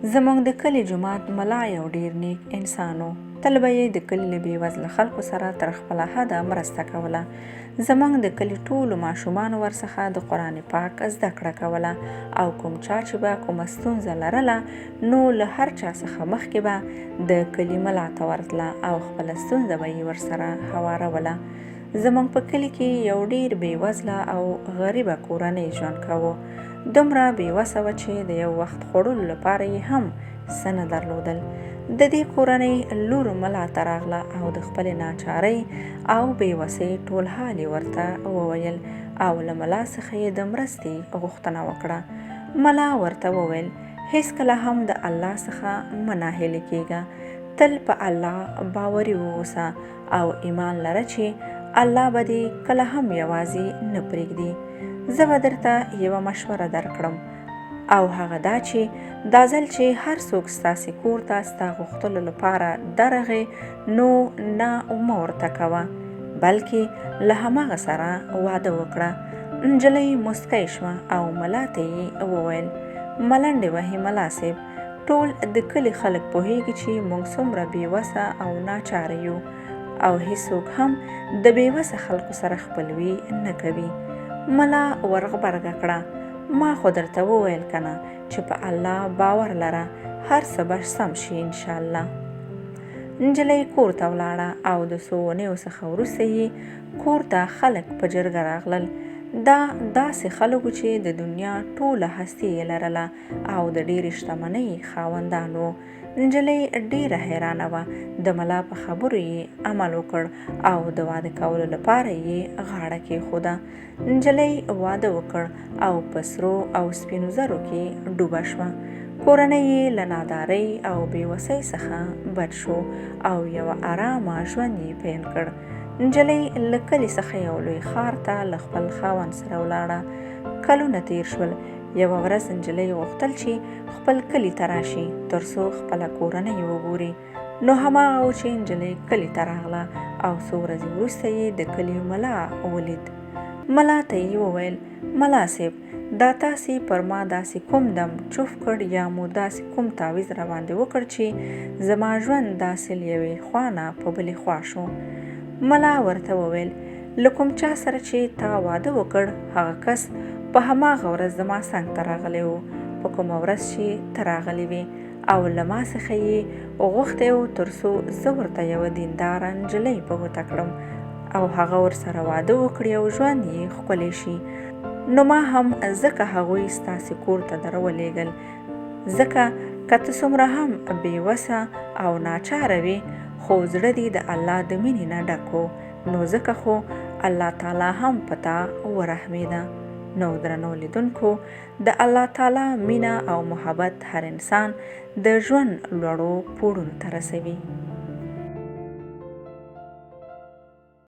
زموږ د کلي جومات ملا یو ډېر نیک انسان و. تل به یې د کلي له بېوزله خلکو سره تر خپله حده مرسته کوله. زموږ د کلي ټولو ماشومانو ورڅخه د قرآن پاک زده کړه کوله او کوم چا چې به کومه ستونزه لرله نو له هر چا څخه مخکې به د کلي ملا ته ورتله او خپله ستونزه به یې ورسره هواروله. زموږ په کلي کې یو ډېر بېوزله او غریبه کورنۍ ژوند کوو. دومره بېوسه وه چې د یو وخت خوړلو لپاره یې هم څه نه درلودل. د دې کورنۍ لور ملا ته راغله او د خپلې ناچارۍ او بېوسۍ ټول حال یې ورته وویل او له ملا څخه یې د مرستې غوښتنه وکړه. ملا ورته وویل هیڅکله هم د الله څخه مه ناهیلې کېږه. تل په الله باوري واوسه او ایمان لره چې الله به دې کله هم یوازې نه پرېږدي. زه به درته یوه مشوره درکړم او هغه دا چې دا ځل چې هر څوک ستاسې کور ته ستا غوښتلو لپاره درغې نو نه مه ورته کوه بلکې له هماغه سره واده وکړه. نجلۍ مسکی شوه او ملا ته یې وویل ملنډې وهي ملا صاحب، ټول د کلي خلک پوهیږي چې موږ څومره بېوسه او ناچاره یو او هیڅوک هم د بېوسه خلکو سره خپلوي نه کوي. ملا ورغبرګه کړه ما خو درته وویل کنه چې په الله باور لره، هر څه به سم شي انشاءالله. نجلۍ کور ته ولاړه او د څو اونیو څخه وروسته یې کور ته خلک په جرګه راغلل. دا داسې خلکو چې د دنیا ټوله هستي یې لرله او د ډېرې شتمنۍ خاوندان وو. نجلۍ ډېره حیرانه وه. د ملا په خبرو یې عمل وکړ او د واده کولو لپاره یې غاړه کېښوده. نجلۍ واده وکړ او په سرو او سپینو زرو کې ډوبه شوه. کورنۍ یې له نادارۍ او بېوسۍ څخه بچ شو او یوه ارامه ژوند یې پیل کړ. نجلۍ له کلي څخه یو لوی ښار ته له خپل خاوند سره ولاړه. کلونه تیر شول. یوه ورځ نجلۍ غوښتل چې خپل کلي ته راشي تر څو خپله کورنۍ وګوري. نو هماغه و چې نجلۍ کلي ته راغله او څو ورځې وروسته یې د کلي ملا ولید. ملا ته یې وویل ملا صاحب، دا تاسې پر ما داسې کوم دم چوف کړ یا مو داسې کوم تعویض راباندې وکړ چې زما ژوند داسې له یوې خوا نه په بلې خوا شو؟ ملا ورته وویل له کوم چا سره چې تا واده وکړ هغه کس په هماغه ورځ زما څنګ ته راغلی و، په کومه ورځ چې ته راغلی وې او له ما څخه یې غوښتی و تر څو زه ورته یوه دینداره نجلۍ په ګوته کړم او هغه ورسره واده وکړي او ژوند یې ښکلی شي. نو ما هم ځکه هغوی ستاسې کور ته درولېږل، ځکه که ته څومره هم بېوسه او ناچاره وې خو زړه دې د الله د مینې نه ډک و، نو ځکه خو الله تعالی هم په تا ورحمېده. نو درنو لیدونکو، د الله تعالی مینه او محبت هر انسان د ژوند لوړو پوړونو ته رسوي.